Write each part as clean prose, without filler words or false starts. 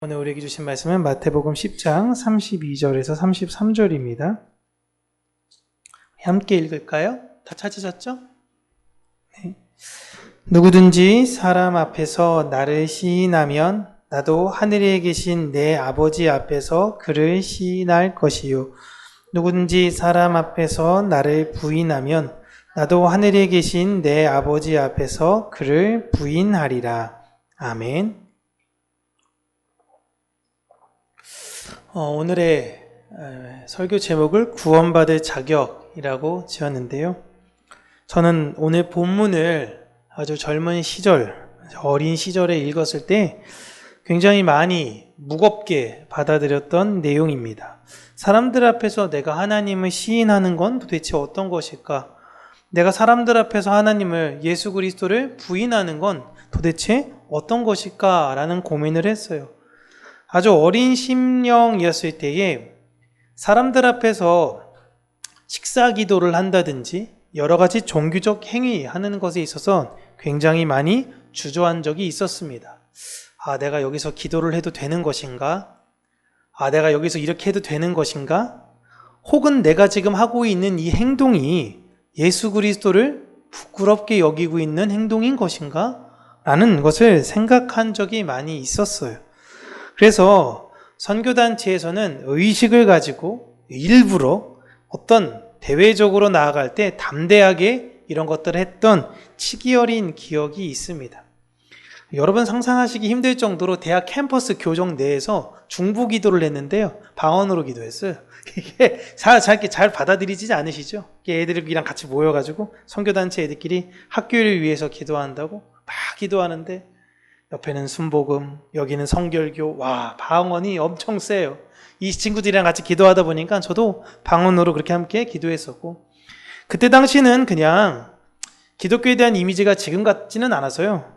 오늘 우리에게 주신 말씀은 마태복음 10장 32절에서 33절입니다. 함께 읽을까요? 다 찾으셨죠? 네. 누구든지 사람 앞에서 나를 시인하면 나도 하늘에 계신 내 아버지 앞에서 그를 시인할 것이요. 누구든지 사람 앞에서 나를 부인하면 나도 하늘에 계신 내 아버지 앞에서 그를 부인하리라. 아멘. 오늘의 설교 제목을 구원받을 자격이라고 지었는데요. 저는 오늘 본문을 아주 젊은 시절, 어린 시절에 읽었을 때 굉장히 많이 무겁게 받아들였던 내용입니다. 사람들 앞에서 내가 하나님을 시인하는 건 도대체 어떤 것일까? 내가 사람들 앞에서 하나님을, 예수 그리스도를 부인하는 건 도대체 어떤 것일까? 라는 고민을 했어요. 아주 어린 심령이었을 때에 사람들 앞에서 식사 기도를 한다든지 여러 가지 종교적 행위하는 것에 있어서 굉장히 많이 주저한 적이 있었습니다. 내가 여기서 기도를 해도 되는 것인가? 내가 여기서 이렇게 해도 되는 것인가? 혹은 내가 지금 하고 있는 이 행동이 예수 그리스도를 부끄럽게 여기고 있는 행동인 것인가? 라는 것을 생각한 적이 많이 있었어요. 그래서 선교단체에서는 의식을 가지고 일부러 어떤 대외적으로 나아갈 때 담대하게 이런 것들을 했던 치기 어린 기억이 있습니다. 여러분 상상하시기 힘들 정도로 대학 캠퍼스 교정 내에서 중보 기도를 했는데요. 방언으로 기도했어요. 이게 잘 받아들이지 않으시죠? 애들이랑 같이 모여가지고 선교단체 애들끼리 학교를 위해서 기도한다고 막 기도하는데 옆에는 순복음, 여기는 성결교, 방언이 엄청 세요. 이 친구들이랑 같이 기도하다 보니까 저도 방언으로 그렇게 함께 기도했었고, 그때 당시는 그냥 기독교에 대한 이미지가 지금 같지는 않아서요.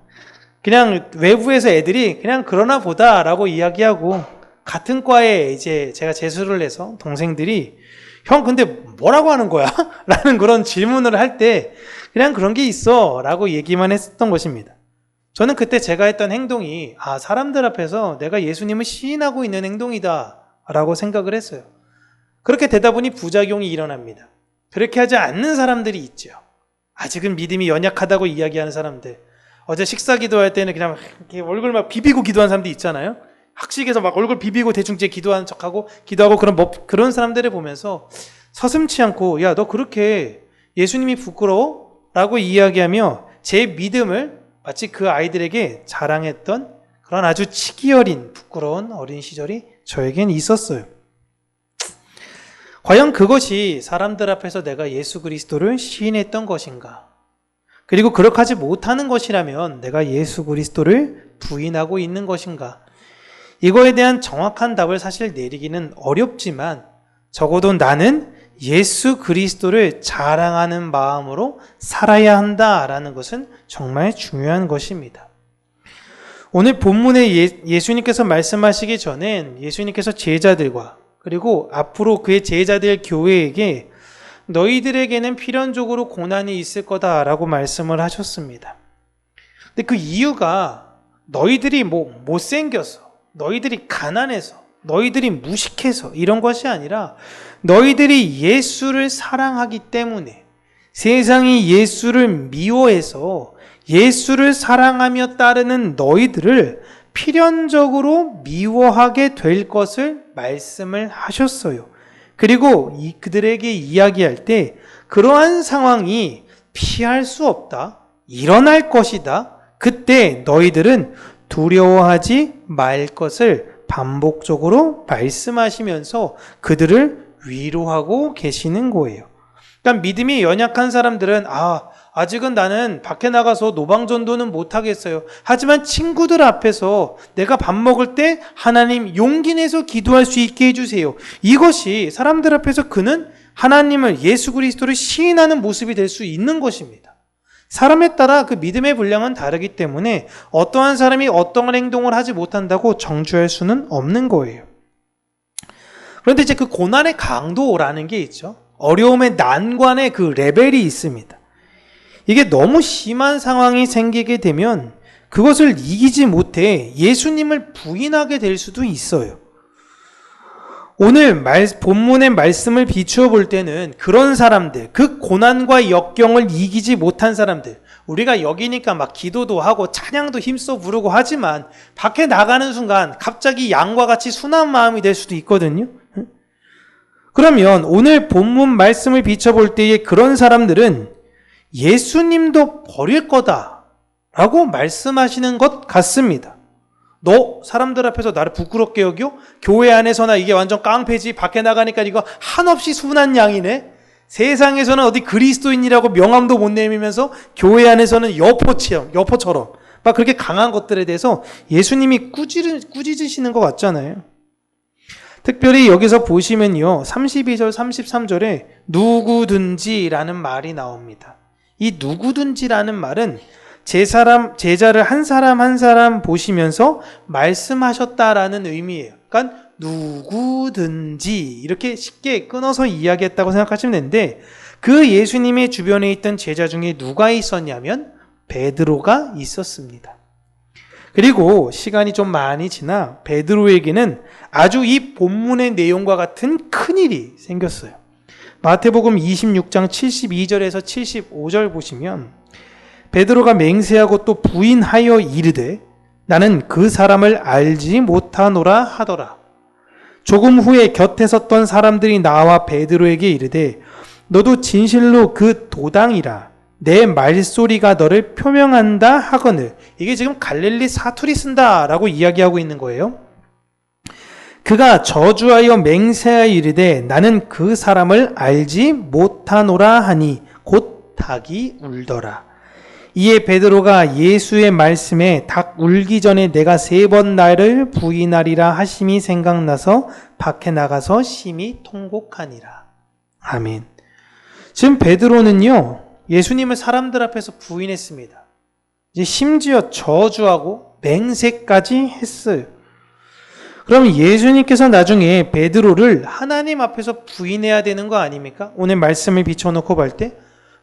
그냥 외부에서 애들이 그냥 그러나 보다라고 이야기하고, 같은 과에 이제 제가 재수를 해서 동생들이 형 근데 뭐라고 하는 거야? 라는 그런 질문을 할 때 그냥 그런 게 있어 라고 얘기만 했었던 것입니다. 저는 그때 제가 했던 행동이 사람들 앞에서 내가 예수님을 시인하고 있는 행동이다 라고 생각을 했어요. 그렇게 되다 보니 부작용이 일어납니다. 그렇게 하지 않는 사람들이 있죠. 아직은 믿음이 연약하다고 이야기하는 사람들. 어제 식사 기도할 때는 그냥 이렇게 얼굴 막 비비고 기도하는 사람들 있잖아요. 학식에서 막 얼굴 비비고 대충 기도하는 척하고 기도하고 그런 사람들을 보면서 서슴지 않고 야, 너 그렇게 예수님이 부끄러워? 라고 이야기하며 제 믿음을 마치 그 아이들에게 자랑했던 그런 아주 치기 어린 부끄러운 어린 시절이 저에겐 있었어요. 과연 그것이 사람들 앞에서 내가 예수 그리스도를 시인했던 것인가? 그리고 그렇게 하지 못하는 것이라면 내가 예수 그리스도를 부인하고 있는 것인가? 이거에 대한 정확한 답을 사실 내리기는 어렵지만 적어도 나는 예수 그리스도를 자랑하는 마음으로 살아야 한다라는 것은 정말 중요한 것입니다. 오늘 본문에 예수님께서 말씀하시기 전엔 예수님께서 제자들과 그리고 앞으로 그의 제자들 교회에게 너희들에게는 필연적으로 고난이 있을 거다라고 말씀을 하셨습니다. 근데 그 이유가 너희들이 못생겨서, 너희들이 가난해서, 너희들이 무식해서 이런 것이 아니라 너희들이 예수를 사랑하기 때문에, 세상이 예수를 미워해서 예수를 사랑하며 따르는 너희들을 필연적으로 미워하게 될 것을 말씀을 하셨어요. 그리고 그들에게 이야기할 때 그러한 상황이 피할 수 없다, 일어날 것이다, 그때 너희들은 두려워하지 말 것을 반복적으로 말씀하시면서 그들을 위로하고 계시는 거예요. 그러니까 믿음이 연약한 사람들은 아직은 나는 밖에 나가서 노방전도는 못하겠어요. 하지만 친구들 앞에서 내가 밥 먹을 때 하나님 용기 내서 기도할 수 있게 해주세요. 이것이 사람들 앞에서 그는 하나님을, 예수 그리스도를 시인하는 모습이 될 수 있는 것입니다. 사람에 따라 그 믿음의 분량은 다르기 때문에 어떠한 사람이 어떠한 행동을 하지 못한다고 정죄할 수는 없는 거예요. 그런데 이제 그 고난의 강도라는 게 있죠. 어려움의 난관의 그 레벨이 있습니다. 이게 너무 심한 상황이 생기게 되면 그것을 이기지 못해 예수님을 부인하게 될 수도 있어요. 오늘 본문의 말씀을 비추어 볼 때는 그런 사람들, 그 고난과 역경을 이기지 못한 사람들, 우리가 여기니까 막 기도도 하고 찬양도 힘써 부르고 하지만 밖에 나가는 순간 갑자기 양과 같이 순한 마음이 될 수도 있거든요. 그러면 오늘 본문 말씀을 비춰볼 때에 그런 사람들은 예수님도 버릴 거다라고 말씀하시는 것 같습니다. 너 사람들 앞에서 나를 부끄럽게 여겨? 교회 안에서나 이게 완전 깡패지, 밖에 나가니까 이거 한없이 순한 양이네? 세상에서는 어디 그리스도인이라고 명함도 못 내밀면서 교회 안에서는 여포처럼 막 그렇게 강한 것들에 대해서 예수님이 꾸짖으시는 것 같잖아요. 특별히 여기서 보시면요, 32절 33절에 누구든지라는 말이 나옵니다. 이 누구든지라는 말은 제자를 한 사람 보시면서 말씀하셨다라는 의미예요. 그러니까 누구든지 이렇게 쉽게 끊어서 이야기했다고 생각하시면 되는데, 그 예수님의 주변에 있던 제자 중에 누가 있었냐면 베드로가 있었습니다. 그리고 시간이 좀 많이 지나 베드로에게는 아주 이 본문의 내용과 같은 큰일이 생겼어요. 마태복음 26장 72절에서 75절 보시면 베드로가 맹세하고 또 부인하여 이르되 나는 그 사람을 알지 못하노라 하더라. 조금 후에 곁에 섰던 사람들이 나와 베드로에게 이르되 너도 진실로 그 도당이라 내 말소리가 너를 표명한다 하거늘. 이게 지금 갈릴리 사투리 쓴다라고 이야기하고 있는 거예요. 그가 저주하여 맹세하여 이르되 나는 그 사람을 알지 못하노라 하니 곧 닭이 울더라. 이에 베드로가 예수의 말씀에 닭 울기 전에 내가 3번 나를 부인하리라 하심이 생각나서 밖에 나가서 심히 통곡하니라. 아멘. 지금 베드로는요, 예수님을 사람들 앞에서 부인했습니다. 이제 심지어 저주하고 맹세까지 했어요. 그럼 예수님께서 나중에 베드로를 하나님 앞에서 부인해야 되는 거 아닙니까? 오늘 말씀을 비춰놓고 볼 때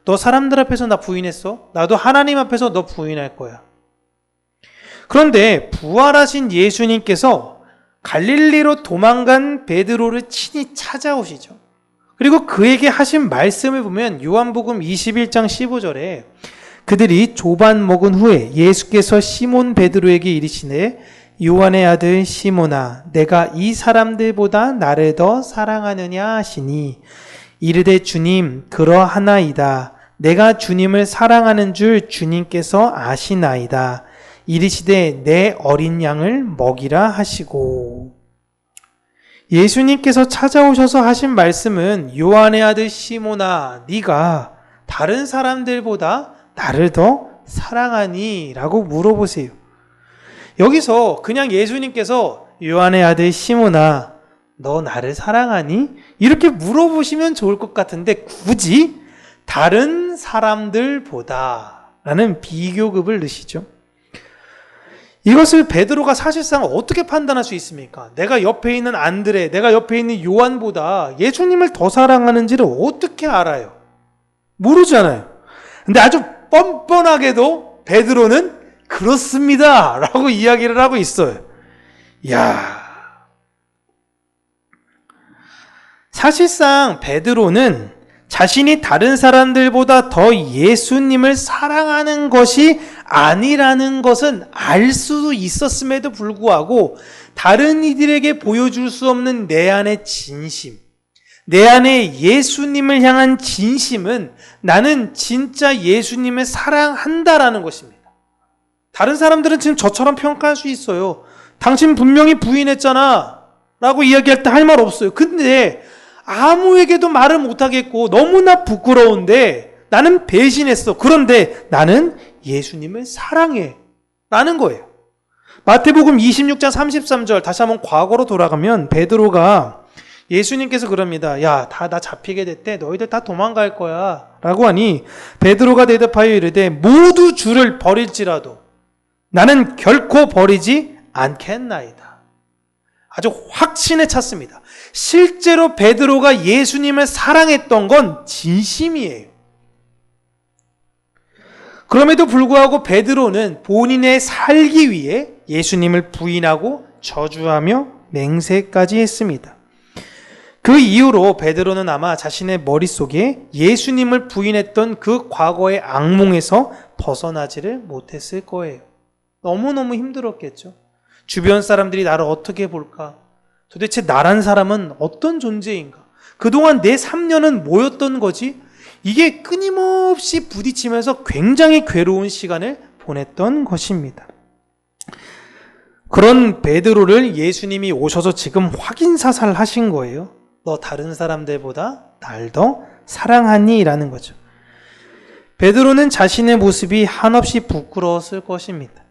너 사람들 앞에서 나 부인했어? 나도 하나님 앞에서 너 부인할 거야. 그런데 부활하신 예수님께서 갈릴리로 도망간 베드로를 친히 찾아오시죠. 그리고 그에게 하신 말씀을 보면 요한복음 21장 15절에 그들이 조반 먹은 후에 예수께서 시몬 베드로에게 이르시되 요한의 아들 시몬아 내가 이 사람들보다 나를 더 사랑하느냐 하시니 이르되 주님 그러하나이다. 내가 주님을 사랑하는 줄 주님께서 아시나이다. 이르시되 내 어린 양을 먹이라 하시고. 예수님께서 찾아오셔서 하신 말씀은 요한의 아들 시몬아 네가 다른 사람들보다 나를 더 사랑하니? 라고 물어보세요. 여기서 그냥 예수님께서 요한의 아들 시몬아 너 나를 사랑하니? 이렇게 물어보시면 좋을 것 같은데 굳이 다른 사람들보다 라는 비교급을 넣으시죠. 이것을 베드로가 사실상 어떻게 판단할 수 있습니까? 내가 옆에 있는 안드레, 내가 옆에 있는 요한보다 예수님을 더 사랑하는지를 어떻게 알아요? 모르잖아요. 근데 아주 뻔뻔하게도 베드로는 그렇습니다 라고 이야기를 하고 있어요. 이야, 사실상 베드로는 자신이 다른 사람들보다 더 예수님을 사랑하는 것이 아니라는 것은 알 수도 있었음에도 불구하고 다른 이들에게 보여줄 수 없는 내 안의 진심, 내 안에 예수님을 향한 진심은 나는 진짜 예수님을 사랑한다라는 것입니다. 다른 사람들은 지금 저처럼 평가할 수 있어요. 당신 분명히 부인했잖아 라고 이야기할 때 할 말 없어요. 근데 아무에게도 말을 못하겠고 너무나 부끄러운데 나는 배신했어. 그런데 나는 예수님을 사랑해 라는 거예요. 마태복음 26장 33절 다시 한번 과거로 돌아가면 베드로가 예수님께서 그럽니다. 야, 다 나 잡히게 됐대. 너희들 다 도망갈 거야 라고 하니 베드로가 대답하여 이르되 모두 주를 버릴지라도 나는 결코 버리지 않겠나이다. 아주 확신에 찼습니다. 실제로 베드로가 예수님을 사랑했던 건 진심이에요. 그럼에도 불구하고 베드로는 본인의 살기 위해 예수님을 부인하고 저주하며 맹세까지 했습니다. 그 이후로 베드로는 아마 자신의 머릿속에 예수님을 부인했던 그 과거의 악몽에서 벗어나지를 못했을 거예요. 너무너무 힘들었겠죠. 주변 사람들이 나를 어떻게 볼까? 도대체 나란 사람은 어떤 존재인가? 그동안 내 3년은 뭐였던 거지? 이게 끊임없이 부딪히면서 굉장히 괴로운 시간을 보냈던 것입니다. 그런 베드로를 예수님이 오셔서 지금 확인사살하신 거예요. 너 다른 사람들보다 날 더 사랑하니? 라는 거죠. 베드로는 자신의 모습이 한없이 부끄러웠을 것입니다.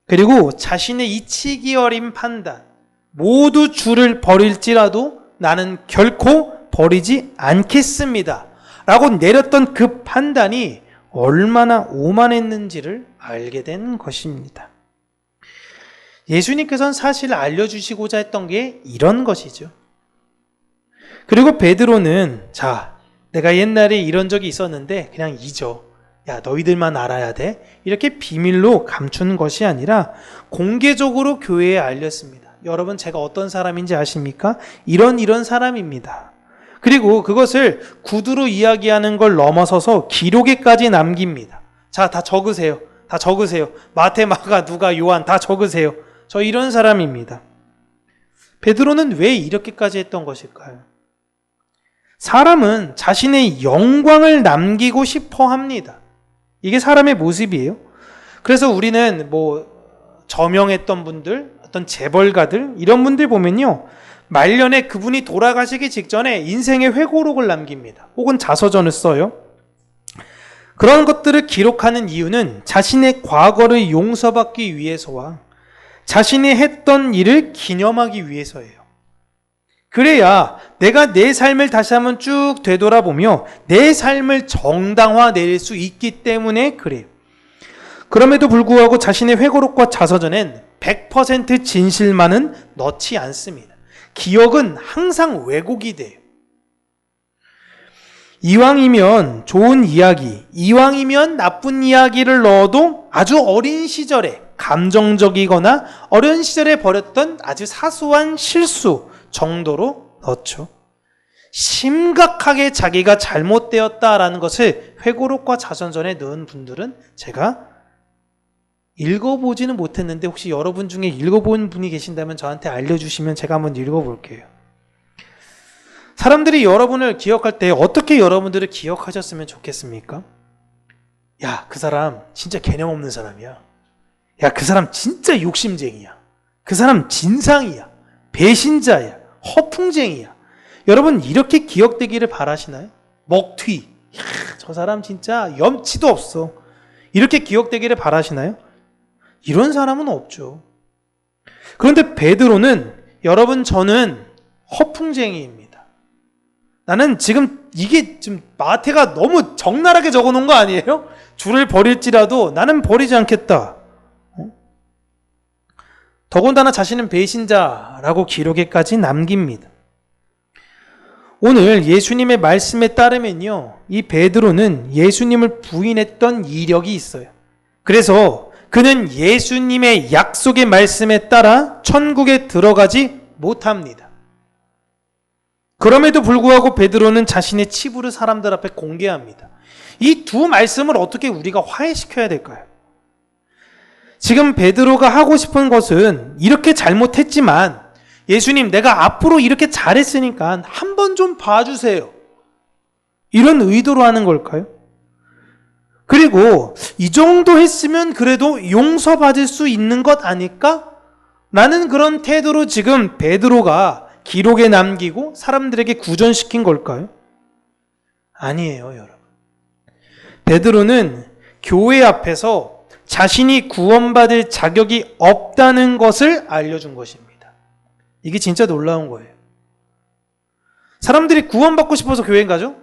그리고 자신의 이치기 어린 판단, 모두 주를 버릴지라도 나는 결코 버리지 않겠습니다 라고 내렸던 그 판단이 얼마나 오만했는지를 알게 된 것입니다. 예수님께서는 사실 알려주시고자 했던 게 이런 것이죠. 그리고 베드로는 자, 내가 옛날에 이런 적이 있었는데 그냥 잊어. 야, 너희들만 알아야 돼. 이렇게 비밀로 감춘 것이 아니라 공개적으로 교회에 알렸습니다. 여러분, 제가 어떤 사람인지 아십니까? 이런 사람입니다. 그리고 그것을 구두로 이야기하는 걸 넘어서서 기록에까지 남깁니다. 자, 다 적으세요. 다 적으세요. 마태, 마가, 누가, 요한 다 적으세요. 저 이런 사람입니다. 베드로는 왜 이렇게까지 했던 것일까요? 사람은 자신의 영광을 남기고 싶어 합니다. 이게 사람의 모습이에요. 그래서 우리는 저명했던 분들, 어떤 재벌가들, 이런 분들 보면요, 말년에 그분이 돌아가시기 직전에 인생의 회고록을 남깁니다. 혹은 자서전을 써요. 그런 것들을 기록하는 이유는 자신의 과거를 용서받기 위해서와 자신이 했던 일을 기념하기 위해서예요. 그래야 내가 내 삶을 다시 한번 쭉 되돌아보며 내 삶을 정당화낼 수 있기 때문에 그래요. 그럼에도 불구하고 자신의 회고록과 자서전엔 100% 진실만은 넣지 않습니다. 기억은 항상 왜곡이 돼요. 이왕이면 좋은 이야기, 이왕이면 나쁜 이야기를 넣어도 아주 어린 시절에 감정적이거나 어린 시절에 벌였던 아주 사소한 실수 정도로 넣죠. 심각하게 자기가 잘못되었다라는 것을 회고록과 자서전에 넣은 분들은 제가 읽어보지는 못했는데 혹시 여러분 중에 읽어본 분이 계신다면 저한테 알려주시면 제가 한번 읽어볼게요. 사람들이 여러분을 기억할 때 어떻게 여러분들을 기억하셨으면 좋겠습니까? 야, 그 사람 진짜 개념 없는 사람이야. 야, 그 사람 진짜 욕심쟁이야. 그 사람 진상이야. 배신자야. 허풍쟁이야. 여러분 이렇게 기억되기를 바라시나요? 먹튀. 야, 저 사람 진짜 염치도 없어. 이렇게 기억되기를 바라시나요? 이런 사람은 없죠. 그런데 베드로는 여러분 저는 허풍쟁이입니다. 나는 지금 이게 지금 마태가 너무 적나라하게 적어놓은 거 아니에요? 주를 버릴지라도 나는 버리지 않겠다. 더군다나 자신은 배신자라고 기록에까지 남깁니다. 오늘 예수님의 말씀에 따르면요, 이 베드로는 예수님을 부인했던 이력이 있어요. 그래서 그는 예수님의 약속의 말씀에 따라 천국에 들어가지 못합니다. 그럼에도 불구하고 베드로는 자신의 치부를 사람들 앞에 공개합니다. 이 두 말씀을 어떻게 우리가 화해시켜야 될까요? 지금 베드로가 하고 싶은 것은 이렇게 잘못했지만 예수님 내가 앞으로 이렇게 잘했으니까 한번 좀 봐주세요. 이런 의도로 하는 걸까요? 그리고 이 정도 했으면 그래도 용서받을 수 있는 것 아닐까? 라는 그런 태도로 지금 베드로가 기록에 남기고 사람들에게 구전시킨 걸까요? 아니에요, 여러분. 베드로는 교회 앞에서 자신이 구원받을 자격이 없다는 것을 알려준 것입니다. 이게 진짜 놀라운 거예요. 사람들이 구원받고 싶어서 교회에 가죠?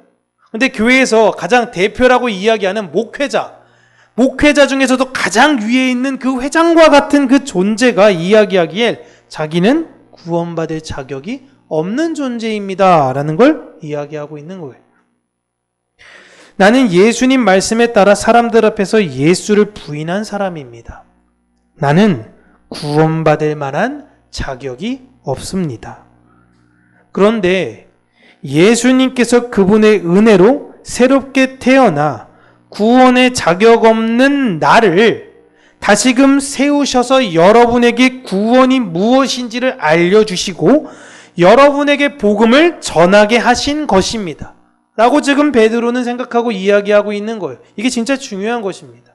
근데 교회에서 가장 대표라고 이야기하는 목회자 중에서도 가장 위에 있는 그 회장과 같은 그 존재가 이야기하기에 자기는 구원받을 자격이 없는 존재입니다 라는 걸 이야기하고 있는 거예요. 나는 예수님 말씀에 따라 사람들 앞에서 예수를 부인한 사람입니다. 나는 구원받을 만한 자격이 없습니다. 그런데 예수님께서 그분의 은혜로 새롭게 태어나 구원의 자격 없는 나를 다시금 세우셔서 여러분에게 구원이 무엇인지를 알려주시고 여러분에게 복음을 전하게 하신 것입니다. 라고 지금 베드로는 생각하고 이야기하고 있는 거예요. 이게 진짜 중요한 것입니다.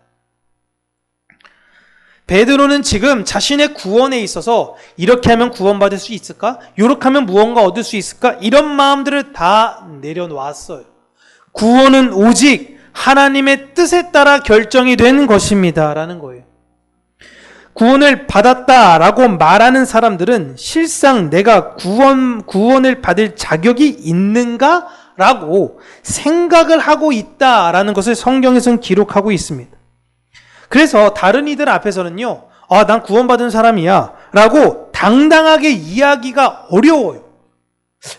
베드로는 지금 자신의 구원에 있어서 이렇게 하면 구원받을 수 있을까? 이렇게 하면 무언가 얻을 수 있을까? 이런 마음들을 다 내려놓았어요. 구원은 오직 하나님의 뜻에 따라 결정이 된 것입니다. 라는 거예요. 구원을 받았다라고 말하는 사람들은 실상 내가 구원을 받을 자격이 있는가? 라고 생각을 하고 있다라는 것을 성경에서는 기록하고 있습니다. 그래서 다른 이들 앞에서는요, 난 구원받은 사람이야 라고 당당하게 이야기가 어려워요.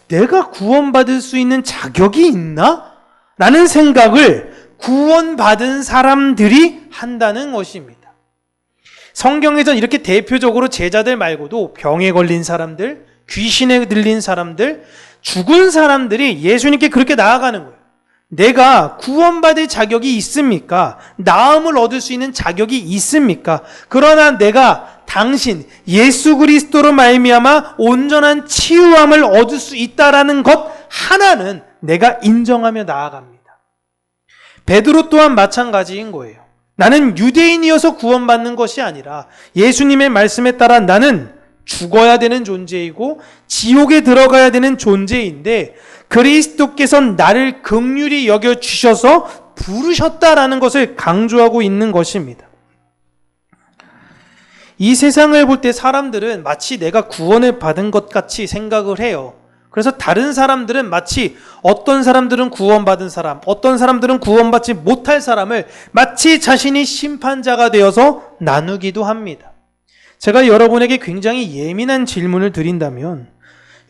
내가 구원받을 수 있는 자격이 있나? 라는 생각을 구원받은 사람들이 한다는 것입니다. 성경에서는 이렇게 대표적으로 제자들 말고도 병에 걸린 사람들, 귀신에 들린 사람들, 죽은 사람들이 예수님께 그렇게 나아가는 거예요. 내가 구원받을 자격이 있습니까? 나음을 얻을 수 있는 자격이 있습니까? 그러나 내가 당신 예수 그리스도로 말미암아 온전한 치유함을 얻을 수 있다라는 것 하나는 내가 인정하며 나아갑니다. 베드로 또한 마찬가지인 거예요. 나는 유대인이어서 구원받는 것이 아니라 예수님의 말씀에 따라 나는 죽어야 되는 존재이고 지옥에 들어가야 되는 존재인데 그리스도께서 나를 긍휼히 여겨주셔서 부르셨다라는 것을 강조하고 있는 것입니다. 이 세상을 볼 때 사람들은 마치 내가 구원을 받은 것 같이 생각을 해요. 그래서 다른 사람들은 마치 어떤 사람들은 구원받은 사람, 어떤 사람들은 구원받지 못할 사람을 마치 자신이 심판자가 되어서 나누기도 합니다. 제가 여러분에게 굉장히 예민한 질문을 드린다면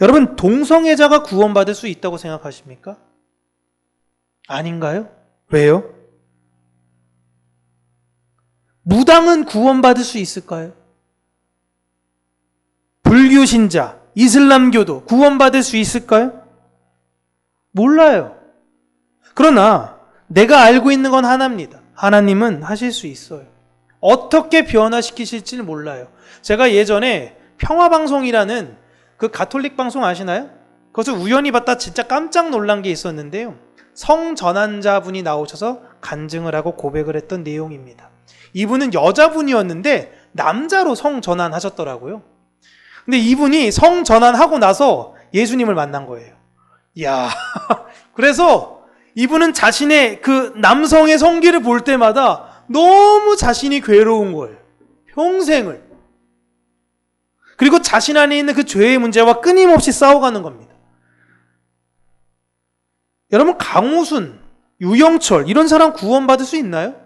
여러분 동성애자가 구원받을 수 있다고 생각하십니까? 아닌가요? 왜요? 무당은 구원받을 수 있을까요? 불교신자, 이슬람교도 구원받을 수 있을까요? 몰라요. 그러나 내가 알고 있는 건 하나입니다. 하나님은 하실 수 있어요. 어떻게 변화시키실지는 몰라요. 제가 예전에 평화방송이라는 그 가톨릭 방송 아시나요? 그것을 우연히 봤다 진짜 깜짝 놀란 게 있었는데요. 성전환자분이 나오셔서 간증을 하고 고백을 했던 내용입니다. 이분은 여자분이었는데 남자로 성전환하셨더라고요. 근데 이분이 성전환하고 나서 예수님을 만난 거예요. 이야, 그래서 이분은 자신의 그 남성의 성기를 볼 때마다 너무 자신이 괴로운 거예요. 평생을. 그리고 자신 안에 있는 그 죄의 문제와 끊임없이 싸워가는 겁니다. 여러분 강호순, 유영철 이런 사람 구원받을 수 있나요?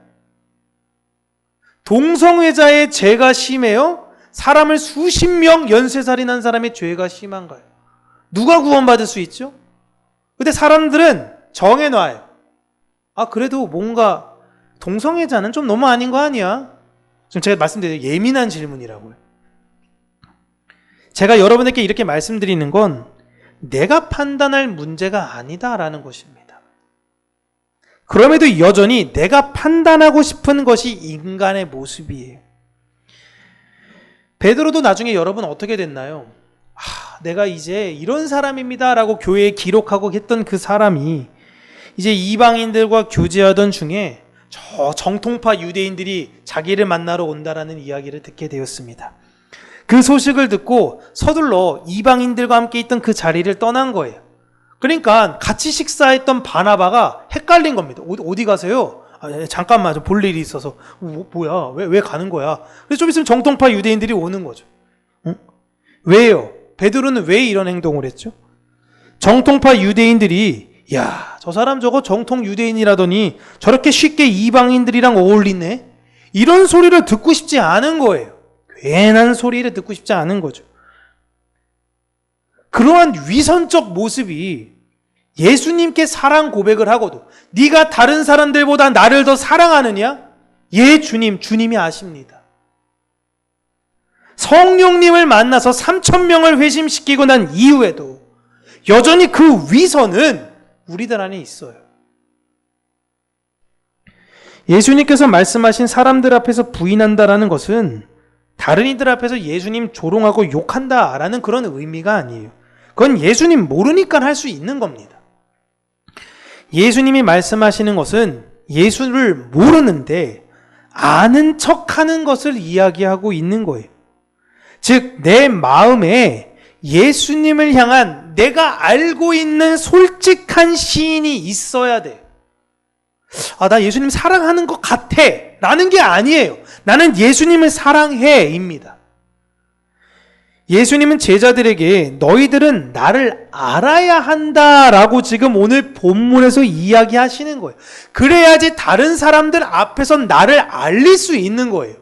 동성애자의 죄가 심해요? 사람을 수십 명 연쇄살인한 사람의 죄가 심한가요? 누가 구원받을 수 있죠? 근데 사람들은 정해놔요. 그래도 뭔가 동성애자는 좀 너무 아닌 거 아니야? 지금 제가 말씀드린 예민한 질문이라고요. 제가 여러분에게 이렇게 말씀드리는 건 내가 판단할 문제가 아니다라는 것입니다. 그럼에도 여전히 내가 판단하고 싶은 것이 인간의 모습이에요. 베드로도 나중에 여러분 어떻게 됐나요? 내가 이제 이런 사람입니다 라고 교회에 기록하고 했던 그 사람이 이제 이방인들과 교제하던 중에 저 정통파 유대인들이 자기를 만나러 온다라는 이야기를 듣게 되었습니다. 그 소식을 듣고 서둘러 이방인들과 함께 있던 그 자리를 떠난 거예요. 그러니까 같이 식사했던 바나바가 헷갈린 겁니다. 어디 가세요? 잠깐만 좀 볼 일이 있어서. 뭐야? 왜 가는 거야? 그래서 좀 있으면 정통파 유대인들이 오는 거죠. 왜요? 베드로는 왜 이런 행동을 했죠? 정통파 유대인들이 저 사람 저거 정통 유대인이라더니 저렇게 쉽게 이방인들이랑 어울리네? 이런 소리를 듣고 싶지 않은 거예요. 괜한 소리를 듣고 싶지 않은 거죠. 그러한 위선적 모습이 예수님께 사랑 고백을 하고도 네가 다른 사람들보다 나를 더 사랑하느냐? 예, 주님이 아십니다. 성령님을 만나서 3,000명을 회심시키고 난 이후에도 여전히 그 위선은 우리들 안에 있어요. 예수님께서 말씀하신 사람들 앞에서 부인한다라는 것은 다른 이들 앞에서 예수님 조롱하고 욕한다라는 그런 의미가 아니에요. 그건 예수님 모르니까 할 수 있는 겁니다. 예수님이 말씀하시는 것은 예수를 모르는데 아는 척하는 것을 이야기하고 있는 거예요. 즉, 내 마음에 예수님을 향한 내가 알고 있는 솔직한 시인이 있어야 돼. 나 예수님 사랑하는 것 같아 라는 게 아니에요. 나는 예수님을 사랑해 입니다. 예수님은 제자들에게 너희들은 나를 알아야 한다라고 지금 오늘 본문에서 이야기하시는 거예요. 그래야지 다른 사람들 앞에서 나를 알릴 수 있는 거예요.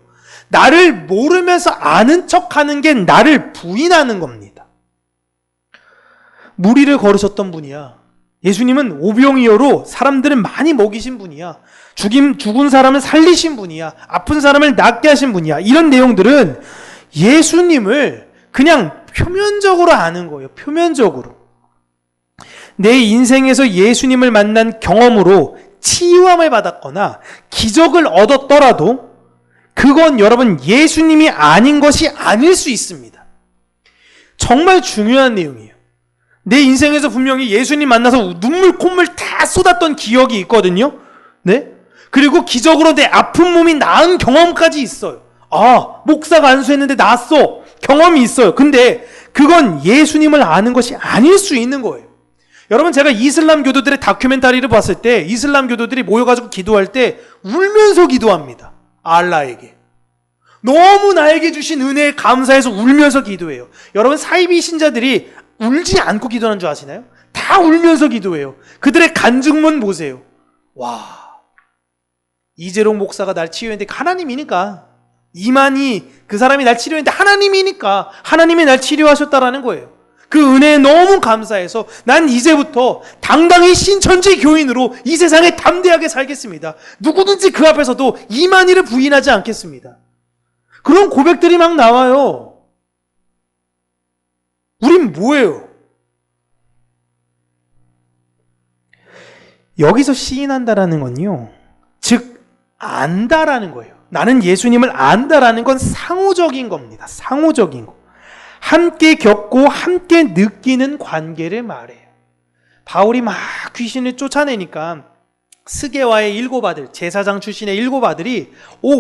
나를 모르면서 아는 척하는 게 나를 부인하는 겁니다. 무리를 걸으셨던 분이야. 예수님은 오병이어로 사람들을 많이 먹이신 분이야. 죽은 사람을 살리신 분이야. 아픈 사람을 낫게 하신 분이야. 이런 내용들은 예수님을 그냥 표면적으로 아는 거예요. 표면적으로. 내 인생에서 예수님을 만난 경험으로 치유함을 받았거나 기적을 얻었더라도 그건 여러분 예수님이 아닌 것이 아닐 수 있습니다. 정말 중요한 내용이에요. 내 인생에서 분명히 예수님 만나서 눈물 콧물 다 쏟았던 기억이 있거든요. 네? 그리고 기적으로 내 아픈 몸이 나은 경험까지 있어요. 목사가 안수했는데 나았어. 경험이 있어요. 근데 그건 예수님을 아는 것이 아닐 수 있는 거예요. 여러분, 제가 이슬람 교도들의 다큐멘터리를 봤을 때 이슬람 교도들이 모여가지고 기도할 때 울면서 기도합니다. 알라에게. 너무 나에게 주신 은혜에 감사해서 울면서 기도해요. 여러분, 사이비 신자들이 울지 않고 기도하는 줄 아시나요? 다 울면서 기도해요. 그들의 간증문 보세요. 와, 이재롱 목사가 날 치유했는데 하나님이니까. 이만희 그 사람이 날 치료했는데 하나님이니까 하나님이 날 치료하셨다라는 거예요. 그 은혜에 너무 감사해서 난 이제부터 당당히 신천지 교인으로 이 세상에 담대하게 살겠습니다. 누구든지 그 앞에서도 이만희를 부인하지 않겠습니다. 그런 고백들이 막 나와요. 우린 뭐예요? 여기서 시인한다라는 건요, 즉 안다라는 거예요. 나는 예수님을 안다라는 건 상호적인 겁니다. 상호적인 거. 함께 겪고 함께 느끼는 관계를 말해요. 바울이 막 귀신을 쫓아내니까 스게와의 일곱 아들, 제사장 출신의 일곱 아들이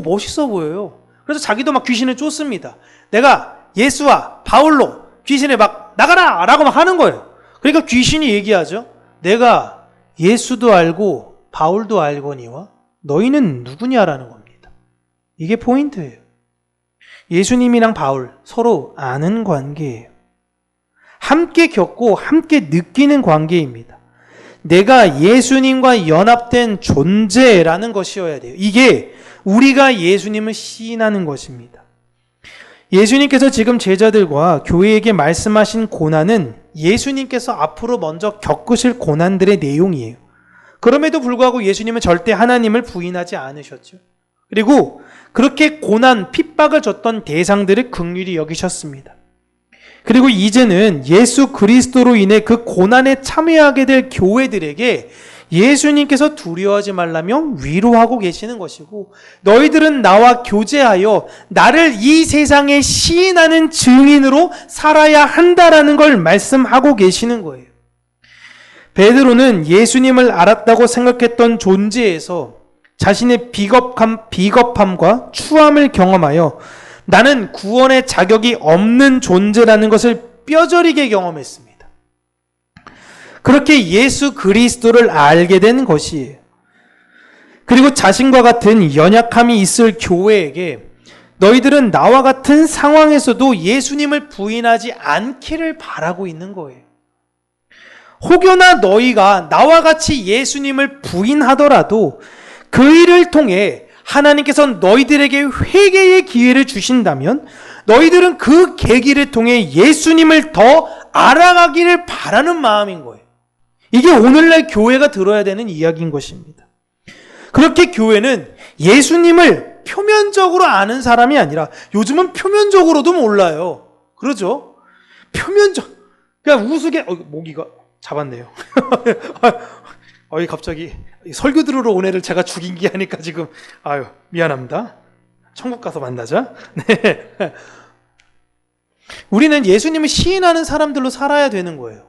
멋있어 보여요. 그래서 자기도 막 귀신을 쫓습니다. 내가 예수와 바울로 귀신을 막 나가라! 라고 막 하는 거예요. 그러니까 귀신이 얘기하죠. 내가 예수도 알고 바울도 알거니와 너희는 누구냐라는 겁니다. 이게 포인트예요. 예수님이랑 바울 서로 아는 관계예요. 함께 겪고 함께 느끼는 관계입니다. 내가 예수님과 연합된 존재라는 것이어야 돼요. 이게 우리가 예수님을 시인하는 것입니다. 예수님께서 지금 제자들과 교회에게 말씀하신 고난은 예수님께서 앞으로 먼저 겪으실 고난들의 내용이에요. 그럼에도 불구하고 예수님은 절대 하나님을 부인하지 않으셨죠. 그리고 그렇게 고난, 핍박을 줬던 대상들을 긍휼히 여기셨습니다. 그리고 이제는 예수 그리스도로 인해 그 고난에 참여하게 될 교회들에게 예수님께서 두려워하지 말라며 위로하고 계시는 것이고, 너희들은 나와 교제하여 나를 이 세상에 시인하는 증인으로 살아야 한다라는 걸 말씀하고 계시는 거예요. 베드로는 예수님을 알았다고 생각했던 존재에서 자신의 비겁함과 추함을 경험하여 나는 구원의 자격이 없는 존재라는 것을 뼈저리게 경험했습니다. 그렇게 예수 그리스도를 알게 된 것이에요. 그리고 자신과 같은 연약함이 있을 교회에게 너희들은 나와 같은 상황에서도 예수님을 부인하지 않기를 바라고 있는 거예요. 혹여나 너희가 나와 같이 예수님을 부인하더라도 그 일을 통해 하나님께서 너희들에게 회개의 기회를 주신다면 너희들은 그 계기를 통해 예수님을 더 알아가기를 바라는 마음인 거예요. 이게 오늘날 교회가 들어야 되는 이야기인 것입니다. 그렇게 교회는 예수님을 표면적으로 아는 사람이 아니라 요즘은 표면적으로도 몰라요. 그러죠? 그냥 우스개, 모기가 잡았네요. 갑자기 설교 들으러 온 애를 제가 죽인 게 하니까 지금, 미안합니다. 천국 가서 만나자. 네. 우리는 예수님을 시인하는 사람들로 살아야 되는 거예요.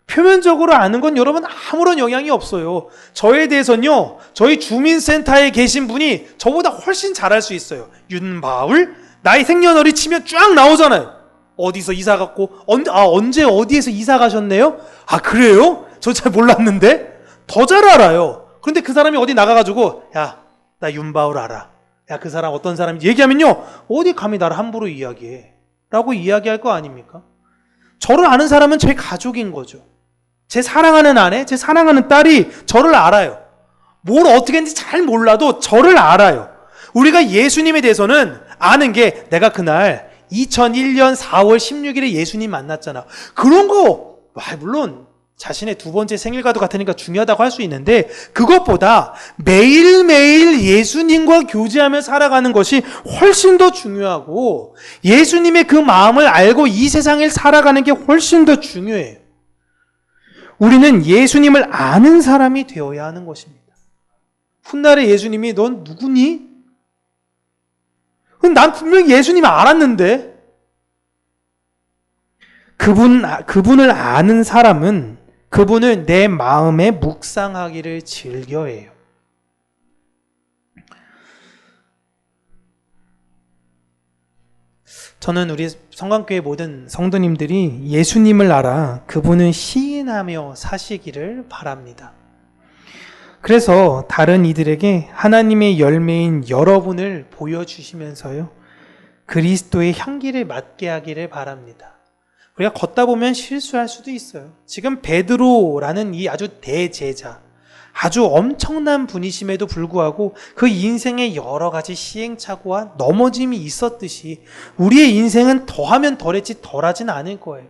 표면적으로 아는 건 여러분 아무런 영향이 없어요. 저에 대해서는요, 저희 주민센터에 계신 분이 저보다 훨씬 잘할 수 있어요. 윤바울, 나이 생년월일 치면 쫙 나오잖아요. 어디서 이사 갔고, 언제 어디에서 이사 가셨네요? 그래요? 저 잘 몰랐는데? 더 잘 알아요. 그런데 그 사람이 어디 나가가지고, 야, 나 윤바울 알아. 야, 그 사람 어떤 사람인지 얘기하면요, 어디 감히 나를 함부로 이야기해? 라고 이야기할 거 아닙니까? 저를 아는 사람은 제 가족인 거죠. 제 사랑하는 아내, 제 사랑하는 딸이 저를 알아요. 뭘 어떻게 했는지 잘 몰라도 저를 알아요. 우리가 예수님에 대해서는 아는 게, 내가 그날 2001년 4월 16일에 예수님 만났잖아. 그런 거, 물론 자신의 두 번째 생일과도 같으니까 중요하다고 할 수 있는데, 그것보다 매일매일 예수님과 교제하며 살아가는 것이 훨씬 더 중요하고, 예수님의 그 마음을 알고 이 세상을 살아가는 게 훨씬 더 중요해요. 우리는 예수님을 아는 사람이 되어야 하는 것입니다. 훗날에 예수님이 넌 누구니? 난 분명히 예수님을 알았는데. 그분을 아는 사람은 그분을 내 마음에 묵상하기를 즐겨해요. 저는 우리 성강교회 모든 성도님들이 예수님을 알아 그분을 시인하며 사시기를 바랍니다. 그래서 다른 이들에게 하나님의 열매인 여러분을 보여주시면서요, 그리스도의 향기를 맡게 하기를 바랍니다. 우리가 걷다 보면 실수할 수도 있어요. 지금 베드로라는 이 아주 대제자, 아주 엄청난 분이심에도 불구하고 그 인생에 여러 가지 시행착오와 넘어짐이 있었듯이 우리의 인생은 더하면 덜했지 덜하진 않을 거예요.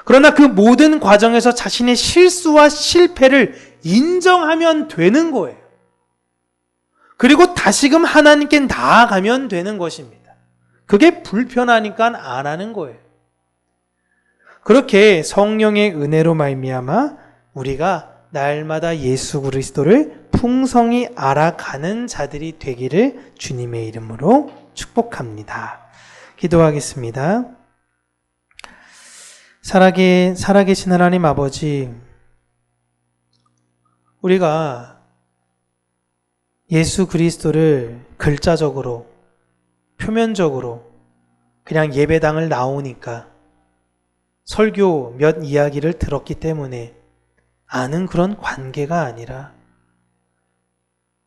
그러나 그 모든 과정에서 자신의 실수와 실패를 인정하면 되는 거예요. 그리고 다시금 하나님께 나아가면 되는 것입니다. 그게 불편하니까 안 하는 거예요. 그렇게 성령의 은혜로 말미암아 우리가 날마다 예수 그리스도를 풍성히 알아가는 자들이 되기를 주님의 이름으로 축복합니다. 기도하겠습니다. 살아계신 하나님 아버지, 우리가 예수 그리스도를 글자적으로, 표면적으로 그냥 예배당을 나오니까 설교 몇 이야기를 들었기 때문에 아는 그런 관계가 아니라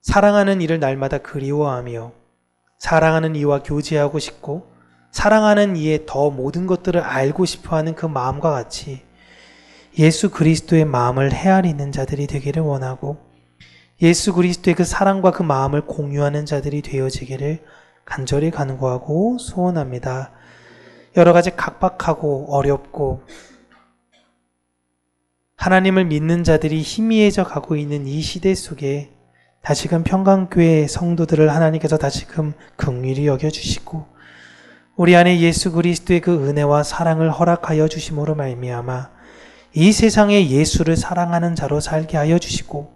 사랑하는 이를 날마다 그리워하며 사랑하는 이와 교제하고 싶고 사랑하는 이의 더 모든 것들을 알고 싶어하는 그 마음과 같이 예수 그리스도의 마음을 헤아리는 자들이 되기를 원하고 예수 그리스도의 그 사랑과 그 마음을 공유하는 자들이 되어지기를 간절히 간구하고 소원합니다. 여러 가지 각박하고 어렵고 하나님을 믿는 자들이 희미해져 가고 있는 이 시대 속에 다시금 평강교회 성도들을 하나님께서 다시금 긍휼히 여겨주시고 우리 안에 예수 그리스도의 그 은혜와 사랑을 허락하여 주심으로 말미암아 이 세상에 예수를 사랑하는 자로 살게 하여 주시고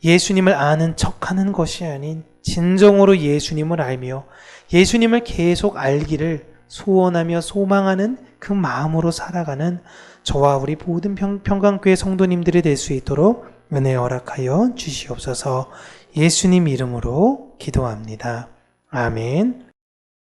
예수님을 아는 척하는 것이 아닌 진정으로 예수님을 알며 예수님을 계속 알기를 소원하며 소망하는 그 마음으로 살아가는 저와 우리 모든 평강교회 성도님들이 될 수 있도록 은혜 허락하여 주시옵소서. 예수님 이름으로 기도합니다. 아멘.